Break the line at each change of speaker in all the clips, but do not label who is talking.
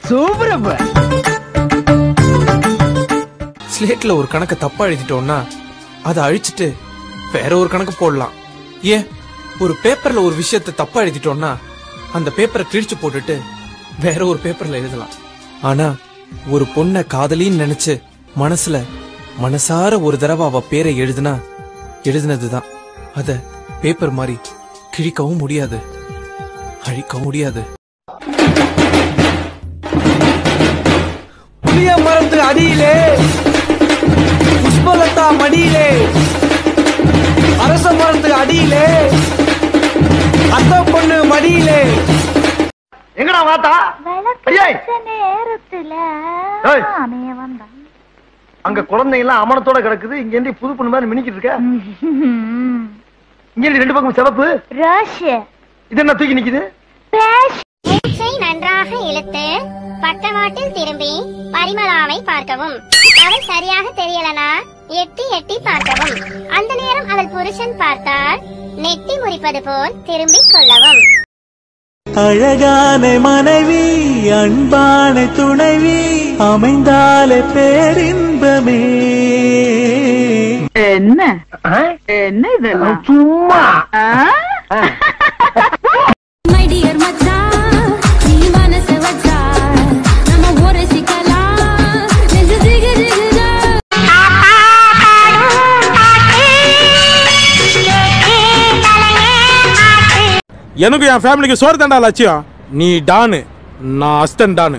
Super.
ஸ்லேட்ல ஒரு கணக்கு தப்பா எழுதிட்டோம்னா அதை அழிச்சிட்டு வேற ஒரு கணக்கு போடலாம். ஏன் ஒரு பேப்பர்ல ஒரு விஷயத்தை தப்பா எழுதிட்டோம்னா அந்த பேப்பரை கிழிச்சு போட்டுட்டு வேற ஒரு பேப்பர்ல எழுதலாம். ஆனா ஒரு பொண்ணை காதலின்னு நினைச்சு மனசார ஒரு தடவை அவ பேரை எழுதுனதுதான். அத பேப்பர் மாதிரி கிழிக்கவும் முடியாது, அழிக்கவும் முடியாது.
புளிய மரத்து அடியிலே புஷ்பலதா மடியிலே அரச மரத்து அடியிலே அத்த பொண்ணு மடியிலே. எங்கடா வாத்தா? அங்க குழந்தைங்க எல்லாம் அமனத்தோட கிடக்குது. இங்க இருந்து புது பொண்ணு மாதிரி மினிக்கிட்டு இருக்க. இங்க ரெண்டு பக்கம் சிவப்பு. இது என்ன தூக்கி நிக்குது?
நன்றாக இழுத்து பக்கவாட்டில் திரும்பி பரிமளாவை பார்க்கவும். அவள் சரியாக தெரியலனா எட்டி எட்டி பார்க்கவும். அந்த நேரம் அவள் புருஷன் பார்த்தால் நெட்டி முறிப்பது போல் திரும்பிக் கொள்ளவும்.
அழகான மனைவி அன்பான துணைவி அமைந்தாலே பேரின்பமே.
என்ன என்ன இதெல்லாம் சும்மா
எனக்கு என் ஃபேமிலிக்கு சோறு தண்டா லட்சியம். நீ டானு, நான் அஸ்டன் டானு.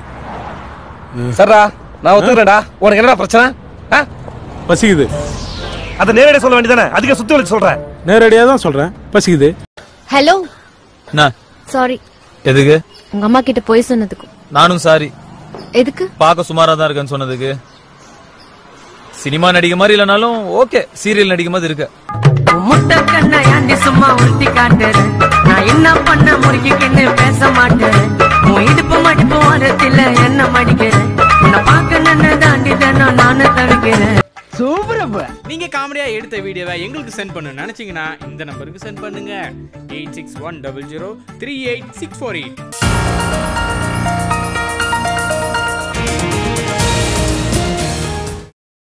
சரா நான் ஒத்துக்கிறேன்டா. உனக்கு என்னடா பிரச்சனை?
பசிக்குது.
அத நேரடியா சொல்ல வேண்டியதானே? அதிக சுத்தி வளைச்சு சொல்றேன்.
நேரடியா தான் சொல்றேன், பசிக்குது.
ஹலோ.
சாரி.
எதுக்கு?
உங்க அம்மா கிட்ட போய் சொன்னதுக்கு.
நானும் சாரி.
எதுக்கு?
பார்க்க சுமாரா தான் இருக்கேன்னு சொன்னதுக்கு. சினிமா நடிக்க மாதிரி இல்லனாலும் ஓகே, சீரியல் நடிக்க மாதிரி இருக்கு.
முட்டை கண்ணா ஏண்டி சும்மா உருட்டி காட்டுற? நான் என்ன பண்ண முறுக்கின்னு பேச மாட்டேன். உன் இடுப்பு மடிப்பு வாரத்தில் என்ன மடிக்கிறேன். உன்னை பார்க்க நின்று தாண்டி தானே நானும் தவிக்கிறேன்.
சூப்பர்.
நீங்க காமெடியா எடுத்த வீடியோவை எங்களுக்கு சென்ட் பண்ண நினைச்சீங்கன்னா இந்த நம்பருக்கு சென்ட் பண்ணுங்க. 8610038648.